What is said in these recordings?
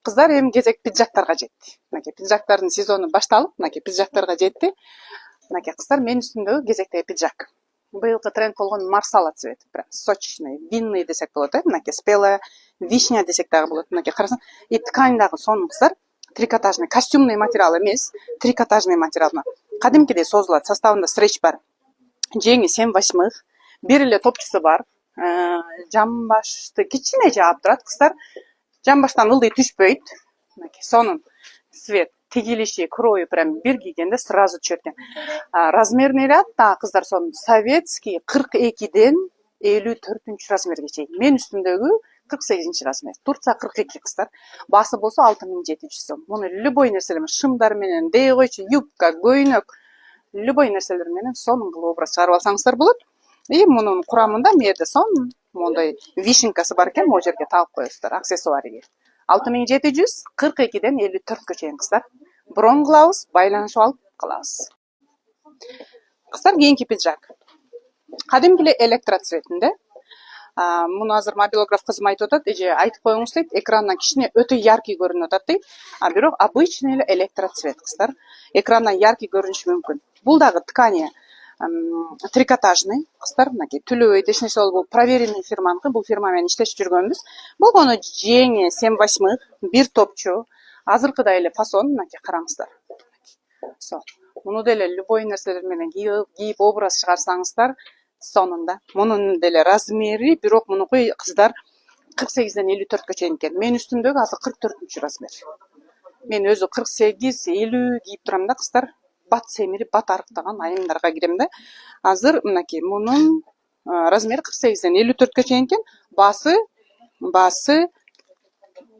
Кыздар эми кезек пиджактарга жетти. Мынакей пиджактардын сезону башталып, мынакей пиджактарга жетти. Мынакей кыздар менин үстүмдөгү кезектеги пиджак. Быйылкы тренд болгон марсала цвети, прям сочный, винный десек болот, мынакей спелая вишня десек дагы болот. Мынакей карасаң, и ткань дагы сонун кыздар, трикотажный, костюмный материал эмес, трикотажный материал. Кадимкидей созулат, составында стретч бар. Жеңи 7/8, бир эле топчусу бар. Жамбашты кичине жаап турат кыздар. Жамбаштан ылдый түшпөйт. Мынакей сонун цвет, тигилиши, крою прям бир кийгенде сразу түшөт экен. Размерный ряд да кыздар сонун советский 42ден 54 размерге чейин. Мен үстүмдөгү 48 размер. Турция 42 кыздар. Басы болсо 6700 сом. Муну любой нерселер, шымдар менен, дей койчу юбка, көйнөк, любой нерселер менен сонун кылып образ чыгарып алсаңыздар болот. И мунун курамында мээде сонун мондай вишенкасы бар экен, могу жерге тагып коесуздар аксессуариге. 6742ден 54гө чейин кыздар. Брон кылабыз, байланышып алып калабыз. Кыздар кийинки пиджак. Кадимки эле электроцветинде. Муну азыр мобилограф кызым айтып атат, эже айтып коюңуз дейт, экрандан кичине өтө яркий көрүнүп атат дейт. Бирок обычный эле электроцвет кыздар. Экрандан яркий көрүнүшү мүмкүн. Бул дагы ткани трикотажный кыздар, мынакей түлөбөй эч нерсе болуп, бул проверенный фирманыкы, бул фирма менен иштешип жүргөнбүз. Болгону жеңи 7/8, бир топчу. Азыркыдай эле фасон, мынакей караңыздар. Муну деле любой нерселер менен кийип образ чыгарсаңыздар, сонунда. Мунун деле размери, бирок мунукуй кыздар 48ден 54гө чейин экен. Мен үстүмдөгү азыр 44 размер. Мен өзү 48, 50 кийип турам да кыздар. Бат семирип, бат арыктаган айымдарга кирем да. Азыр мынакей мунун размери 48ден 54гө чейин экен. Басы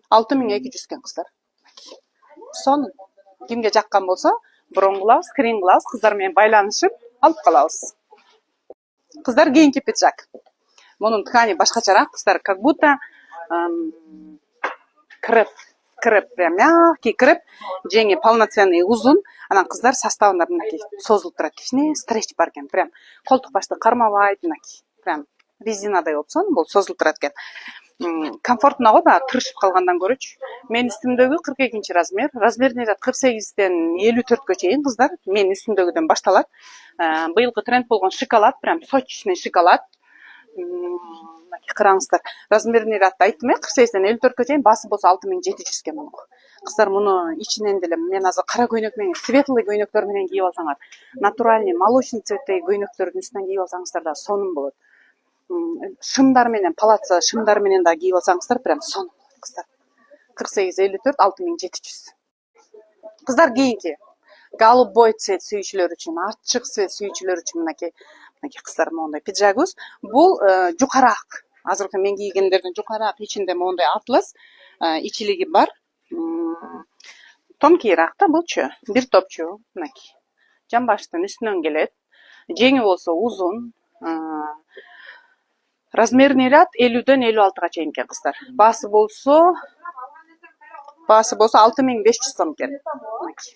6200 экен кыздар. Сонун. Кимге жаккан болсо, брон кылабыз, скрин кылабыз, кыздар менен байланышып алып калабыз. Кыздар кийинки пиджак. Мунун ткани башкачараак кыздар, как будто креп, прям мягкий креп, жеңи полноценный узун. Анан кыздар составында мынакей созулуп турат, кичине стретч бар экен, прям колтук башты кармабайт, мынакей, прям резинадай болуп сонун болуп созулуп турат экен. Комфортно го да, тырышып калгандан көрөчү. Мен үстүмдөгү 42 размер, размерный ряд 48ден 54гө чейин кыздар, мен үстүмдөгүдөн башталат. Быйылкы тренд болгон шоколад, прям сочный шоколад. Караңыздар, размерный ряд айттым, 48ден 54гө чейин, басы болсо 6700 экен муну. Кыздар муну ичинен деле мен азыр кара көйнөк менен, светлый көйнөктөр менен кийип алсаңар, натуральный молочный цветтеги көйнөктөрдүн үстүнөн кийип алсаңыздар да сонун болот. Шымдар менен, палаца шымдар менен да кийип алсаңыздар, прям сонун болот кыздар. 48-54, 6700. Кыздар кийинки голубой цвет сүйүүчүлөр үчүн, ачык цвет сүйүүчүлөр үчүн мынакей кыздар моундай пиджагыбыз. Бул жукараак. Азыркы мен кийгендерден жукараак, ичинде моундай атлас ичилиги бар. Тонкийраак да булчу. Бир топчу, мынакей. Жамбаштын үстүнөн келет. Жеңи болсо узун. Размерный ряд 50ден 56га чейин экен кыздар. Басы болсо 6500 сом экен.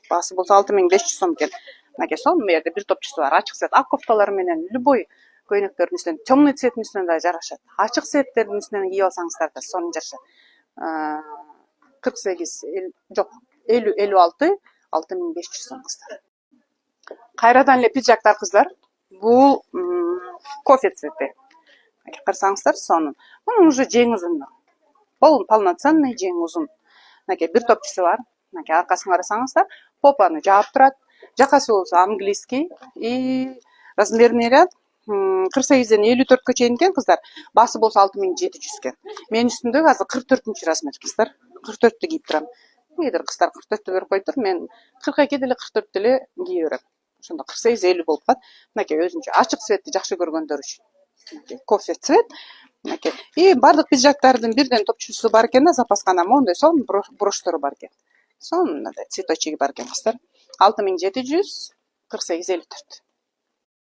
Басы болсо 6500 сом экен. Мынакей сонун жерде бир топчусу бар. Ачык цвет, ак кофталар менен, любой көйнөктөрдүн үстүнөн, темный цветтин үстүнөн да жарашат. Ачык цветтердин үстүнөн кийип алсаңыздар да сонун жарашат. 48, жок, 50, 56, 6500 сом кыздар. Кайрадан эле пиджактар кыздар. Бул кофе цвети. Карасаңыздар сонун. Мунун уже жең узун. Полноценный жең узун. Мынакей бир топчусу бар. Мынакей аркасын карасаңыздар, попаны жаап турат. Жакасы болсо английский и размерный ряд 48ден 54гө чейин экен кыздар. Басы болсо 6700 экен. Мен үстүмдөгү азыр 44 размер кыздар. 44тү кийип турам. Кийдир кыздар 44тү берип коюптур. Мен 42 деле 44 деле кийе берем. Ошондо 48-50 болуп калат. Мынакей өзүнчө ачык цветти жакшы көргөндөр үчүн. Мынакей кофе цвет. Мынакей. И бардык пиджактардын бирден топчусу бар экен да, запаскана моундай сонун броштору бар экен. Сонун цветочиги бар экен кыздар. 6700, 48-54.